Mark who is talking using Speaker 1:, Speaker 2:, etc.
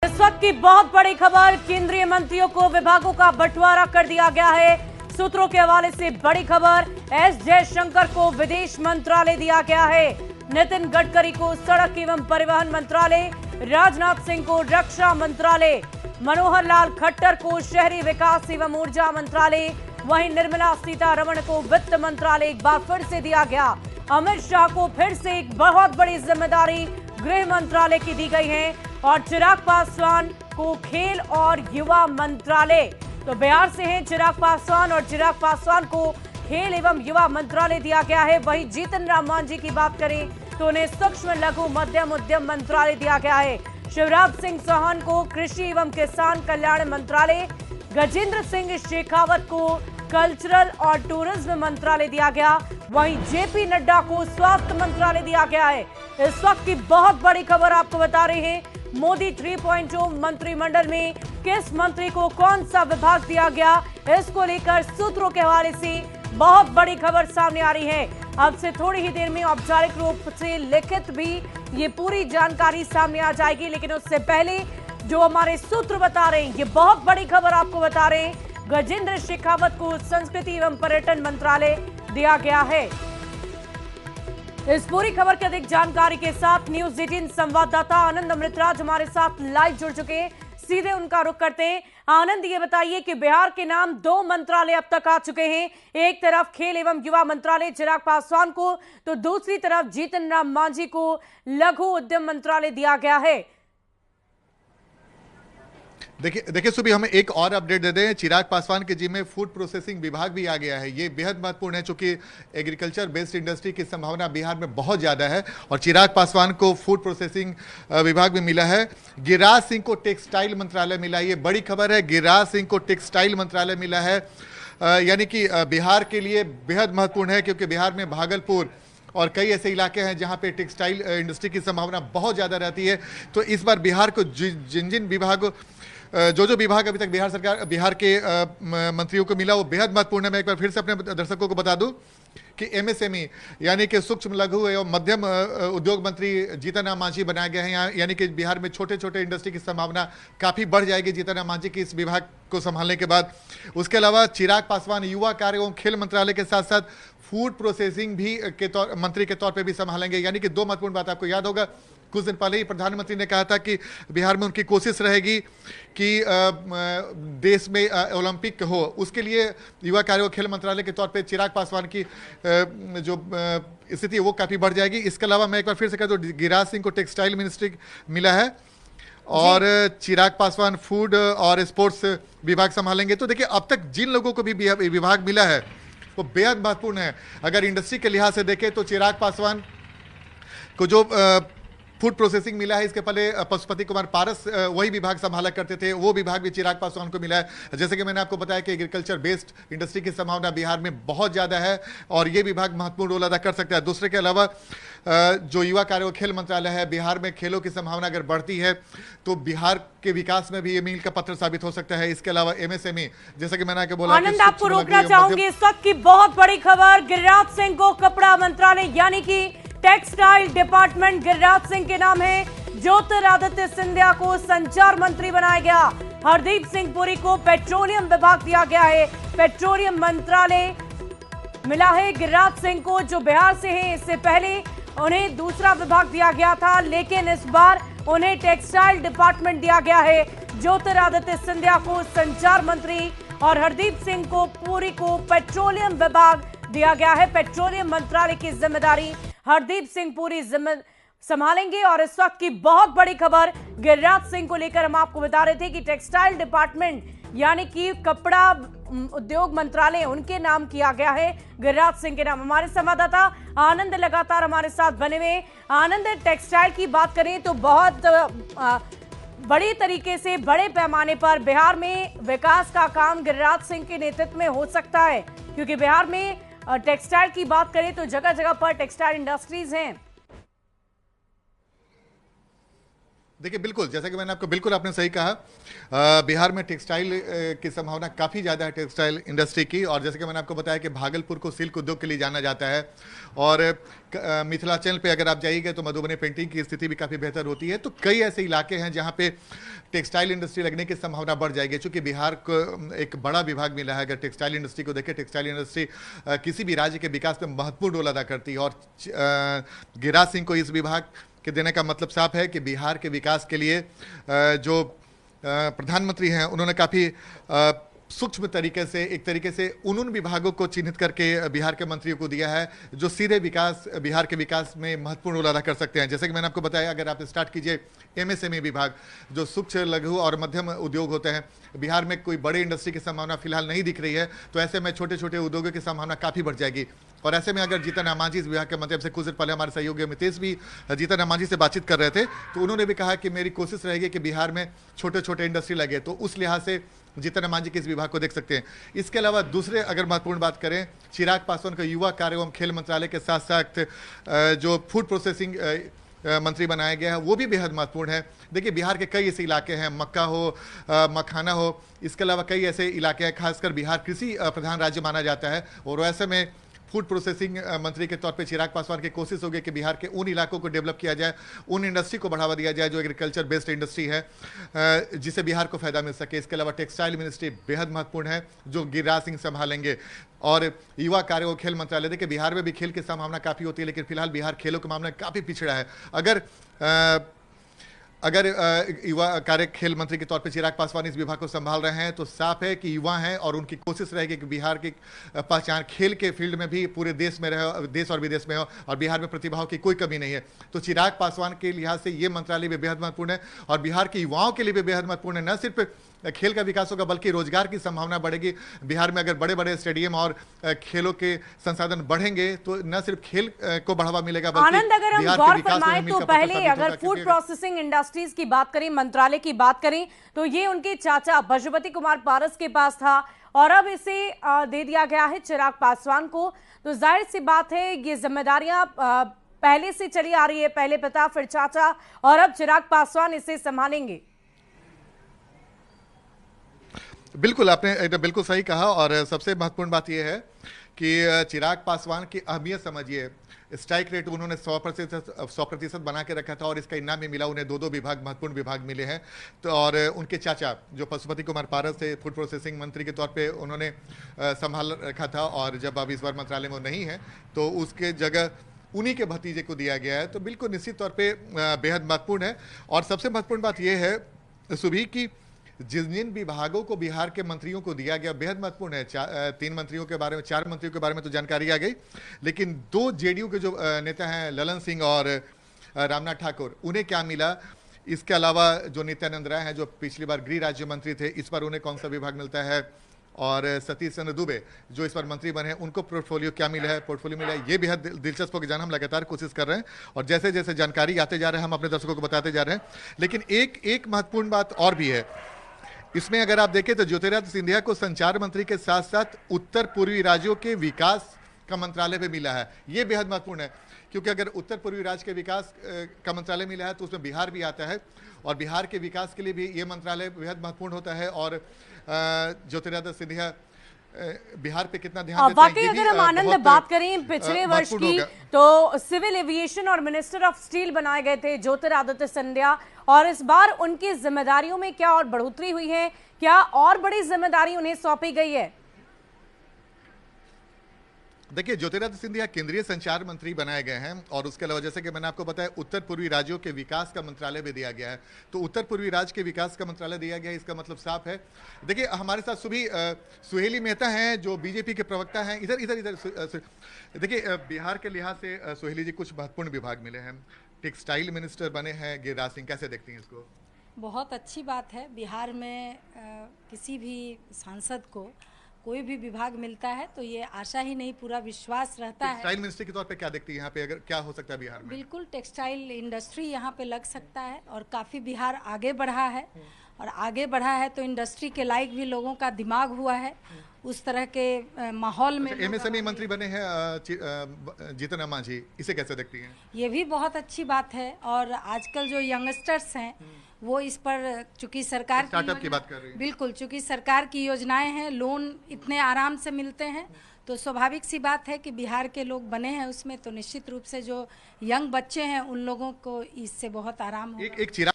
Speaker 1: इस वक्त की बहुत बड़ी खबर, केंद्रीय मंत्रियों को विभागों का बंटवारा कर दिया गया है। सूत्रों के हवाले से बड़ी खबर, एस जयशंकर को विदेश मंत्रालय दिया गया है, नितिन गडकरी को सड़क एवं परिवहन मंत्रालय, राजनाथ सिंह को रक्षा मंत्रालय, मनोहर लाल खट्टर को शहरी विकास एवं ऊर्जा मंत्रालय, वहीं निर्मला सीतारमण को वित्त मंत्रालय एक बार फिर से दिया गया। अमित शाह को फिर से एक बहुत बड़ी जिम्मेदारी गृह मंत्रालय की दी गई है और चिराग पासवान को खेल और युवा मंत्रालय। तो बिहार से हैं चिराग पासवान और चिराग पासवान को खेल एवं युवा मंत्रालय दिया गया है। वहीं जीतन राम मांझी की बात करें तो उन्हें सूक्ष्म लघु मध्यम उद्यम मंत्रालय दिया गया है। शिवराज सिंह चौहान को कृषि एवं किसान कल्याण मंत्रालय, गजेंद्र सिंह शेखावत को कल्चरल और टूरिज्म मंत्रालय दिया गया। वहीं जेपी नड्डा को स्वास्थ्य मंत्रालय दिया गया है। इस वक्त की बहुत बड़ी खबर आपको बता रहे हैं, मोदी 3.0 मंत्रिमंडल में किस मंत्री को कौन सा विभाग दिया गया, इसको लेकर सूत्रों के हवाले से बहुत बड़ी खबर सामने आ रही है। अब से थोड़ी ही देर में औपचारिक रूप से लिखित भी ये पूरी जानकारी सामने आ जाएगी, लेकिन उससे पहले जो हमारे सूत्र बता रहे हैं, ये बहुत बड़ी खबर आपको बता रहे हैं, गजेंद्र शेखावत को संस्कृति एवं पर्यटन मंत्रालय दिया गया है। इस पूरी खबर की अधिक जानकारी के साथ न्यूज 18 संवाददाता आनंद अमृतराज हमारे साथ लाइव जुड़ चुके हैं। सीधे उनका रुख करते हैं। आनंद, ये बताइए कि बिहार के नाम 2 मंत्रालय अब तक आ चुके हैं, एक तरफ खेल एवं युवा मंत्रालय चिराग पासवान को, तो दूसरी तरफ जीतन राम मांझी को लघु उद्यम मंत्रालय दिया गया है।
Speaker 2: देखिए सुबह हमें एक और अपडेट दे दें, चिराग पासवान के जिम्मे फूड प्रोसेसिंग विभाग भी आ गया है। ये बेहद महत्वपूर्ण है क्योंकि एग्रीकल्चर बेस्ड इंडस्ट्री की संभावना बिहार में बहुत ज़्यादा है और चिराग पासवान को फूड प्रोसेसिंग विभाग भी मिला है। गिरिराज सिंह को टेक्सटाइल मंत्रालय मिला है, ये बड़ी खबर है। गिरिराज सिंह को टेक्सटाइल मंत्रालय मिला है, यानी कि बिहार के लिए बेहद महत्वपूर्ण है क्योंकि बिहार में भागलपुर और कई ऐसे इलाके हैं जहां पे टेक्सटाइल इंडस्ट्री की संभावना बहुत ज़्यादा रहती है। तो इस बार बिहार को जिन जिन विभाग जो विभाग अभी तक बिहार के मंत्रियों को मिला वो बेहद महत्वपूर्ण है। मैं एक बार फिर से अपने दर्शकों को बता दूं कि एमएसएमई यानी कि सूक्ष्म लघु एवं मध्यम उद्योग मंत्री जीतन राम मांझी बनाए गए हैं। यानी कि बिहार में छोटे छोटे इंडस्ट्री की संभावना काफ़ी बढ़ जाएगी जीतन राम मांझी की इस विभाग को संभालने के बाद। उसके अलावा चिराग पासवान युवा कार्य एवं खेल मंत्रालय के साथ साथ फूड प्रोसेसिंग भी मंत्री के तौर पर भी संभालेंगे। यानी कि 2 महत्वपूर्ण बात आपको याद होगा, कुछ दिन पहले ही प्रधानमंत्री ने कहा था कि बिहार में उनकी कोशिश रहेगी कि देश में ओलंपिक हो, उसके लिए युवा कार्य और खेल मंत्रालय के तौर पे चिराग पासवान की जो स्थिति है वो काफ़ी बढ़ जाएगी। इसके अलावा मैं एक बार फिर से कह दूं, गिरिराज सिंह को टेक्सटाइल मिनिस्ट्री मिला है और चिराग पासवान फूड और स्पोर्ट्स विभाग संभालेंगे। तो देखिए अब तक जिन लोगों को भी विभाग मिला है वो बेहद महत्वपूर्ण है। अगर इंडस्ट्री के लिहाज से देखें तो चिराग पासवान को जो फूड प्रोसेसिंग मिला है, इसके पहले पशुपति कुमार पारस वही विभाग संभाला करते थे, वो विभाग भी चिराग पासवान को मिला है। जैसे कि मैंने आपको बताया कि एग्रीकल्चर बेस्ड इंडस्ट्री की संभावना बिहार में बहुत ज़्यादा है और ये विभाग महत्वपूर्ण रोल अदा कर सकता है। दूसरे के अलावा जो युवा कार्य और खेल मंत्रालय है, बिहार में खेलों की संभावना अगर बढ़ती है तो बिहार के विकास में भी ये मील का पत्थर साबित हो सकता है। इसके अलावा एमएसएमई, जैसे कि मैंने आपको बोला,
Speaker 1: आनंद आपको रोकना चाहूंगी, इस वक्त की बहुत बड़ी खबर, गिरिराज सिंह को कपड़ा मंत्रालय यानी कि टेक्सटाइल डिपार्टमेंट गिरिराज सिंह के नाम है। ज्योतिरादित्य सिंधिया को संचार मंत्री बनाया गया। हरदीप सिंह पुरी को पेट्रोलियम विभाग दिया गया है, पेट्रोलियम मंत्रालय मिला है गिरिराज सिंह को जो बिहार से हैं। इससे पहले उन्हें दूसरा विभाग दिया गया था, लेकिन इस बार उन्हें टेक्सटाइल डिपार्टमेंट दिया गया है। ज्योतिरादित्य सिंधिया को संचार मंत्री और हरदीप सिंह को पुरी को पेट्रोलियम विभाग दिया गया है। पेट्रोलियम मंत्रालय की जिम्मेदारी हरदीप सिंह पुरी संभालेंगे। और इस वक्त की बहुत बड़ी खबर गिरिराज सिंह को लेकर हम आपको बता रहे थे कि टेक्सटाइल डिपार्टमेंट यानी कि कपड़ा उद्योग मंत्रालय उनके नाम किया गया है, गिरिराज सिंह के नाम। हमारे संवाददाता आनंद लगातार हमारे साथ बने हुए। आनंद, टेक्सटाइल की बात करें तो बहुत बड़ी तरीके से बड़े पैमाने पर बिहार में विकास का काम गिरिराज सिंह के नेतृत्व में हो सकता है, क्योंकि बिहार में टेक्सटाइल की बात करें तो जगह जगह पर टेक्सटाइल इंडस्ट्रीज हैं।
Speaker 2: देखिए बिल्कुल, जैसा कि मैंने आपको बिल्कुल आपने सही कहा। बिहार में टेक्सटाइल की संभावना काफ़ी ज़्यादा है, टेक्सटाइल इंडस्ट्री की। और जैसे कि मैंने आपको बताया कि भागलपुर को सिल्क उद्योग के लिए जाना जाता है। और मिथिलांचल पे अगर आप जाइएगा तो मधुबनी पेंटिंग की स्थिति भी काफ़ी बेहतर होती है। तो कई ऐसे इलाके हैं जहाँ पे टेक्सटाइल इंडस्ट्री लगने की संभावना बढ़ जाएगी, चूंकि बिहार को एक बड़ा विभाग मिला है। अगर टेक्सटाइल इंडस्ट्री को देखें, टेक्सटाइल इंडस्ट्री किसी भी राज्य के विकास में महत्वपूर्ण रोल अदा करती है। और गिरिराज सिंह को इस विभाग के देने का मतलब साफ है कि बिहार के विकास के लिए जो प्रधानमंत्री हैं उन्होंने काफ़ी सूक्ष्म तरीके से, एक तरीके से उन विभागों को चिन्हित करके बिहार के मंत्रियों को दिया है जो सीधे बिहार के विकास में महत्वपूर्ण रोल अदा कर सकते हैं। जैसे कि मैंने आपको बताया, अगर आप स्टार्ट कीजिए एमएसएमई विभाग, जो सूक्ष्म, लघु और मध्यम उद्योग होते हैं। बिहार में कोई बड़े इंडस्ट्री की संभावना फिलहाल नहीं दिख रही है, तो ऐसे में छोटे छोटे उद्योगों की संभावना काफ़ी बढ़ जाएगी। और ऐसे में अगर जीतन राम मांझी इस विभाग के माध्यम से, कुछ देर पहले हमारे सहयोगी अमितेश भी जीतन राम मांझी से बातचीत कर रहे थे, तो उन्होंने भी कहा कि मेरी कोशिश रहेगी कि बिहार में छोटे छोटे इंडस्ट्री लगे। तो उस लिहाज से जीतन राम मांझी के इस विभाग को देख सकते हैं। इसके अलावा दूसरे अगर महत्वपूर्ण बात करें, चिराग पासवान का युवा कार्य एवं खेल मंत्रालय के साथ साथ जो फूड प्रोसेसिंग मंत्री बनाया गया है वो भी बेहद महत्वपूर्ण है। देखिए बिहार के कई ऐसे इलाके हैं, मक्का हो, मखाना हो, इसके अलावा कई ऐसे इलाके हैं। खासकर बिहार कृषि प्रधान राज्य माना जाता है। और वैसे में फूड प्रोसेसिंग मंत्री के तौर पे चिराग पासवान की कोशिश होगी कि बिहार के उन इलाकों को डेवलप किया जाए, उन इंडस्ट्री को बढ़ावा दिया जाए जो एग्रीकल्चर बेस्ड इंडस्ट्री है, जिससे बिहार को फायदा मिल सके। इसके अलावा टेक्सटाइल मिनिस्ट्री बेहद महत्वपूर्ण है जो गिरिराज सिंह संभालेंगे। और युवा कार्य और खेल मंत्रालय, देखिए बिहार में भी खेल की संभावना काफ़ी होती है, लेकिन फिलहाल बिहार खेलों के मामले में काफ़ी पिछड़ा है। अगर युवा कार्य खेल मंत्री के तौर पे चिराग पासवान इस विभाग को संभाल रहे हैं तो साफ है कि युवा हैं और उनकी कोशिश रहेगी कि बिहार की पहचान खेल के फील्ड में भी पूरे देश में रहे, देश और विदेश में हो। और बिहार में प्रतिभाओं की कोई कमी नहीं है। तो चिराग पासवान के लिहाज से ये मंत्रालय भी बेहद महत्वपूर्ण है और बिहार के युवाओं के लिए भी बेहद महत्वपूर्ण है। न सिर्फ खेल का विकास होगा बल्कि रोजगार की संभावना बढ़ेगी। बिहार में अगर बड़े बड़े स्टेडियम और खेलों के संसाधन बढ़ेंगे तो न सिर्फ खेल को बढ़ावा मिलेगा बल्कि
Speaker 1: आनंद, अगर हम गौर फरमाएं तो पहले अगर फूड प्रोसेसिंग इंडस्ट्रीज की बात करें, मंत्रालय की बात करें, तो ये उनके चाचा पशुपति कुमार पारस के पास था और अब इसे दे दिया गया है चिराग पासवान को। तो जाहिर सी बात है ये जिम्मेदारियां पहले से चली आ रही है, पहले पिता फिर चाचा और अब चिराग पासवान इसे संभालेंगे।
Speaker 2: बिल्कुल, आपने बिल्कुल सही कहा। और सबसे महत्वपूर्ण बात यह है कि चिराग पासवान की अहमियत समझिए। स्ट्राइक रेट उन्होंने 100% बना के रखा था और इसका इनाम भी मिला उन्हें। दो विभाग, महत्वपूर्ण विभाग मिले हैं। तो और उनके चाचा जो पशुपति कुमार पारस थे, फूड प्रोसेसिंग मंत्री के तौर पे उन्होंने संभाल रखा था। और जब अब इस बार मंत्रालय में वो नहीं है तो उसके जगह उन्हीं के भतीजे को दिया गया है। तो बिल्कुल निश्चित तौर पर बेहद महत्वपूर्ण है। और सबसे महत्वपूर्ण बात यह है सुभी की जिन विभागों को बिहार के मंत्रियों को दिया गया बेहद महत्वपूर्ण है। 4 मंत्रियों के बारे में तो जानकारी आ गई, लेकिन 2 जेडीयू के जो नेता हैं ललन सिंह और रामनाथ ठाकुर, उन्हें क्या मिला। इसके अलावा जो नित्यानंद राय हैं जो पिछली बार गृह राज्य मंत्री थे, इस बार उन्हें कौन सा विभाग मिलता है। और सतीश चंद्र दुबे जो इस बार मंत्री बने हैं, उनको पोर्टफोलियो क्या मिला है, ये बेहद दिलचस्प हो के जाना हम लगातार कोशिश कर रहे हैं। और जैसे जैसे जानकारी आते जा रहे हैं हम अपने दर्शकों को बताते जा रहे हैं। लेकिन एक महत्वपूर्ण बात और भी है इसमें। अगर आप देखें तो ज्योतिरादित्य सिंधिया को संचार मंत्री के साथ साथ उत्तर पूर्वी राज्यों के विकास का मंत्रालय भी मिला है। ये बेहद महत्वपूर्ण है क्योंकि अगर उत्तर पूर्वी राज्य के विकास का मंत्रालय मिला है तो उसमें बिहार भी आता है और बिहार के विकास के लिए भी ये मंत्रालय बेहद महत्वपूर्ण होता है। और ज्योतिरादित्य सिंधिया बिहार पे कितना ध्यान देते हैं।
Speaker 1: वाकई अगर हम आनंद बात करें पिछले वर्ष की तो सिविल एविएशन और मिनिस्टर ऑफ स्टील बनाए गए थे ज्योतिरादित्य सिंधिया और इस बार उनकी जिम्मेदारियों में क्या और बढ़ोतरी हुई है, क्या और बड़ी जिम्मेदारी उन्हें सौंपी गई है?
Speaker 2: देखिए ज्योतिरादित्य सिंधिया केंद्रीय संचार मंत्री बनाए गए हैं और उसके अलावा जैसे कि मैंने आपको बताया उत्तर पूर्वी राज्यों के विकास का मंत्रालय भी दिया गया है। तो उत्तर पूर्वी राज्य के विकास का मंत्रालय दिया गया है, इसका मतलब साफ है। देखिए हमारे साथ सुहेली मेहता हैं जो बीजेपी के प्रवक्ता हैं। इधर देखिए बिहार के लिहाज से सुहेली जी कुछ महत्वपूर्ण विभाग मिले हैं। टेक्सटाइल मिनिस्टर बने हैं गिरिराज सिंह, कैसे देखती हैं इसको?
Speaker 3: बहुत अच्छी बात है। बिहार में किसी भी सांसद को कोई भी विभाग मिलता है तो ये आशा ही नहीं पूरा विश्वास रहता है।
Speaker 2: टेक्सटाइल मिनिस्ट्री के तौर पे क्या देखती है यहाँ पे, अगर क्या हो सकता है बिहार में?
Speaker 3: बिल्कुल टेक्सटाइल इंडस्ट्री यहाँ पे लग सकता है और काफ़ी बिहार आगे बढ़ा है, और आगे बढ़ा है तो इंडस्ट्री के लायक भी लोगों का दिमाग हुआ है। उस तरह के माहौल में
Speaker 2: एमएसएमई मंत्री बने हैं जीतन राम मांझी, इसे कैसे देखती हैं?
Speaker 3: ये भी बहुत अच्छी बात है, और आजकल जो यंगस्टर्स हैं वो इस पर, चूंकि सरकार
Speaker 2: स्टार्टअप की बात कर रही हैं।
Speaker 3: बिल्कुल, चूंकि सरकार की योजनाएं हैं, लोन इतने आराम से मिलते हैं, तो स्वाभाविक सी बात है कि बिहार के लोग बने हैं उसमें, तो निश्चित रूप से जो यंग बच्चे हैं उन लोगों को इससे बहुत आराम होगा।
Speaker 2: एक चिराग